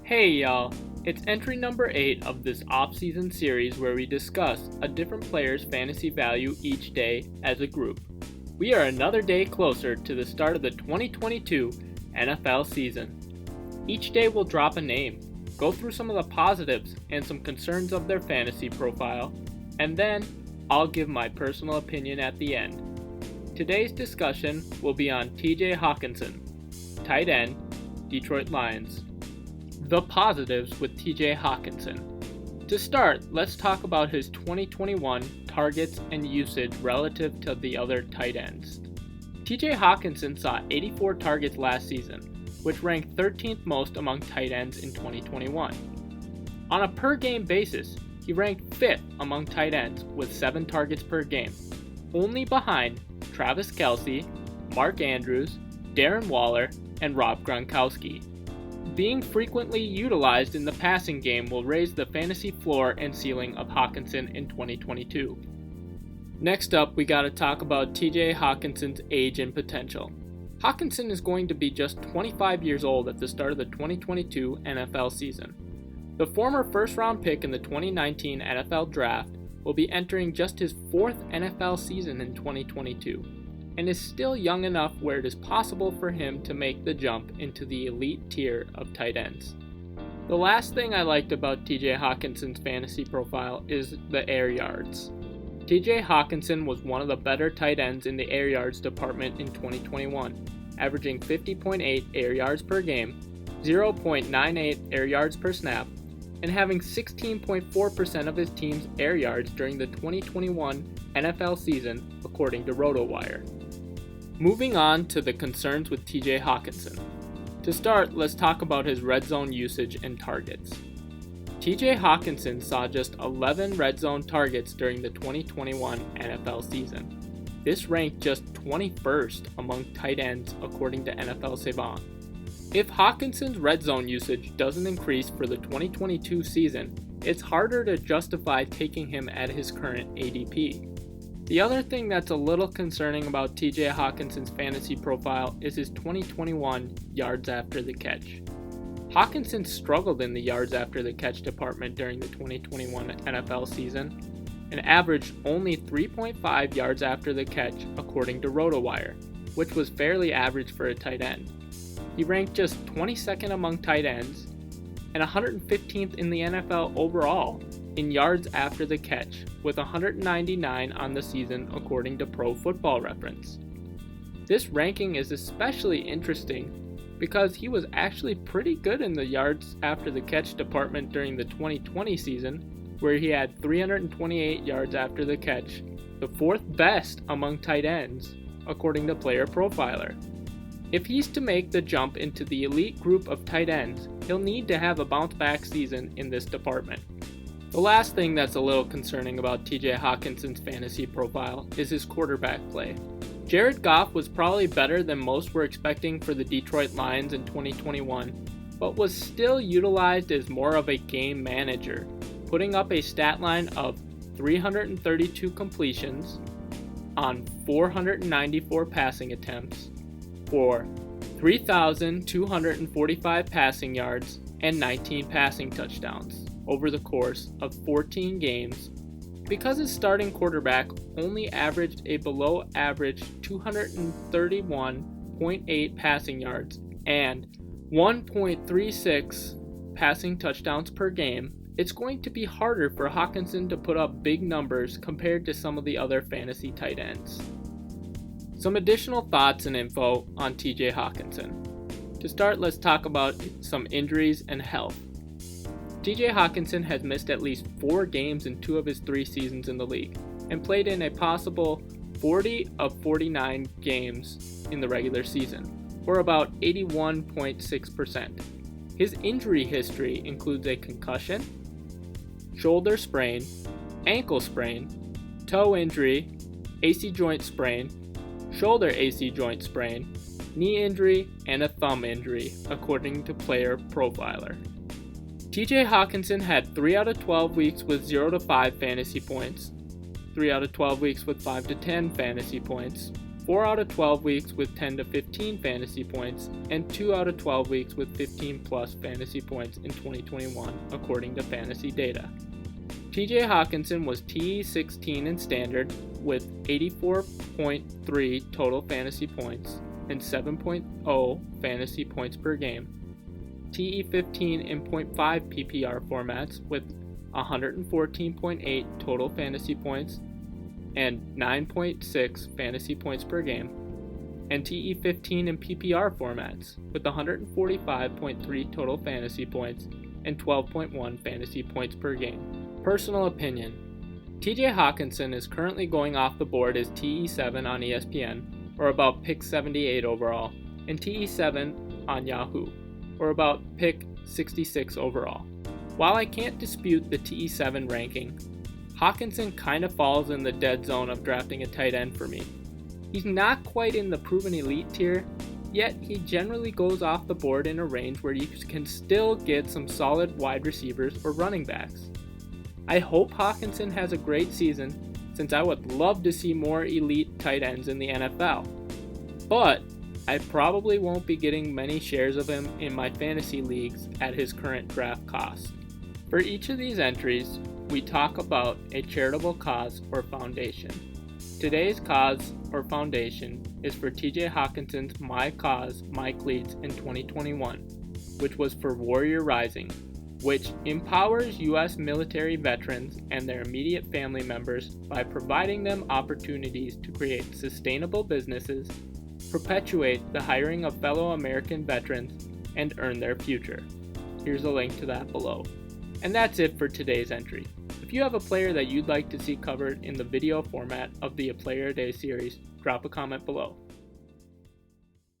Hey y'all, it's entry number 8 of this offseason series where we discuss a different player's fantasy value each day as a group. We are another day closer to the start of the 2022 NFL season. Each day we'll drop a name, go through some of the positives and some concerns of their fantasy profile, and then I'll give my personal opinion at the end. Today's discussion will be on T.J. Hockenson, tight end, Detroit Lions. The positives with T.J. Hockenson. To start, let's talk about his 2021 targets and usage relative to the other tight ends. T.J. Hockenson saw 84 targets last season, which ranked 13th most among tight ends in 2021. On a per-game basis, he ranked 5th among tight ends with 7 targets per game, only behind Travis Kelce, Mark Andrews, Darren Waller, and Rob Gronkowski. Being frequently utilized in the passing game will raise the fantasy floor and ceiling of Hockenson in 2022. Next up, we gotta talk about T.J. Hockenson's age and potential. Hockenson is going to be just 25 years old at the start of the 2022 NFL season. The former first-round pick in the 2019 NFL Draft will be entering just his 4th NFL season in 2022, and is still young enough where it is possible for him to make the jump into the elite tier of tight ends. The last thing I liked about T.J. Hockenson's fantasy profile is the air yards. T.J. Hockenson was one of the better tight ends in the air yards department in 2021, averaging 50.8 air yards per game, 0.98 air yards per snap, and having 16.4% of his team's air yards during the 2021 NFL season, according to RotoWire. Moving on to the concerns with T.J. Hockenson. To start, let's talk about his red zone usage and targets. T.J. Hockenson saw just 11 red zone targets during the 2021 NFL season. This ranked just 21st among tight ends according to NFL Savant. If Hockenson's red zone usage doesn't increase for the 2022 season, it's harder to justify taking him at his current ADP. The other thing that's a little concerning about T.J. Hockenson's fantasy profile is his 2021 yards after the catch. Hockenson struggled in the yards after the catch department during the 2021 NFL season and averaged only 3.5 yards after the catch according to RotoWire, which was fairly average for a tight end. He ranked just 22nd among tight ends and 115th in the NFL overall in yards after the catch, with 199 on the season according to Pro Football Reference. This ranking is especially interesting because he was actually pretty good in the yards after the catch department during the 2020 season, where he had 328 yards after the catch, the 4th best among tight ends, according to Player Profiler. If he's to make the jump into the elite group of tight ends, he'll need to have a bounce-back season in this department. The last thing that's a little concerning about T.J. Hockenson's fantasy profile is his quarterback play. Jared Goff was probably better than most were expecting for the Detroit Lions in 2021, but was still utilized as more of a game manager, putting up a stat line of 332 completions on 494 passing attempts for 3,245 passing yards and 19 passing touchdowns over the course of 14 games, because his starting quarterback only averaged a below average 231.8 passing yards and 1.36 passing touchdowns per game. It's going to be harder for Hockenson to put up big numbers compared to some of the other fantasy tight ends. Some additional thoughts and info on T.J. Hockenson. To start, let's talk about some injuries and health. T.J. Hockenson has missed at least 4 games in 2 of his 3 seasons in the league, and played in a possible 40 of 49 games in the regular season, or about 81.6%. His injury history includes a concussion, shoulder sprain, ankle sprain, toe injury, AC joint sprain, shoulder AC joint sprain, knee injury, and a thumb injury, according to Player Profiler. T.J. Hockenson had 3 out of 12 weeks with 0 to 5 fantasy points, 3 out of 12 weeks with 5 to 10 fantasy points, 4 out of 12 weeks with 10 to 15 fantasy points, and 2 out of 12 weeks with 15 plus fantasy points in 2021, according to fantasy data. TJ Hockenson was TE 16 in standard with 84.3 total fantasy points and 7.0 fantasy points per game. TE 15 in .5 PPR formats with 114.8 total fantasy points and 9.6 fantasy points per game, and TE 15 in PPR formats with 145.3 total fantasy points and 12.1 fantasy points per game. Personal opinion: TJ Hockenson is currently going off the board as TE 7 on ESPN, or about pick 78 overall, and TE 7 on Yahoo, or about pick 66 overall. While I can't dispute the TE 7 ranking, Hockenson kind of falls in the dead zone of drafting a tight end for me. He's not quite in the proven elite tier, yet he generally goes off the board in a range where you can still get some solid wide receivers or running backs. I hope Hockenson has a great season, since I would love to see more elite tight ends in the NFL. But I probably won't be getting many shares of him in my fantasy leagues at his current draft cost. For each of these entries, we talk about a charitable cause or foundation. Today's cause or foundation is for TJ Hockenson's My Cause, My Cleats in 2021, which was for Warrior Rising, which empowers U.S. military veterans and their immediate family members by providing them opportunities to create sustainable businesses, perpetuate the hiring of fellow American veterans, and earn their future. Here's a link to that below. And that's it for today's entry. If you have a player that you'd like to see covered in the video format of the A Player a Day series, drop a comment below.